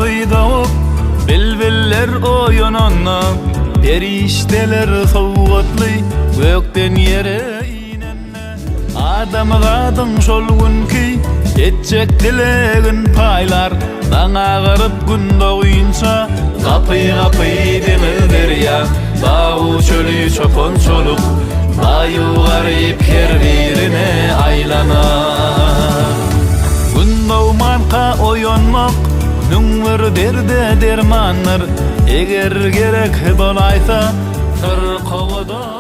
ıydağıp Bilbiller oyananna Perişteler sowgatly gökden yere inenne Adam gadın şol günki etjek dilegin paylar Daňa garyp gün doýunça Gapy demel derya Dağı çölü çopon çoluk Daýy garyp her birine aylanar Gün dowmanka oýanmak Nüňür derde dermanlar Eger gerek bolaýsa Sır kowada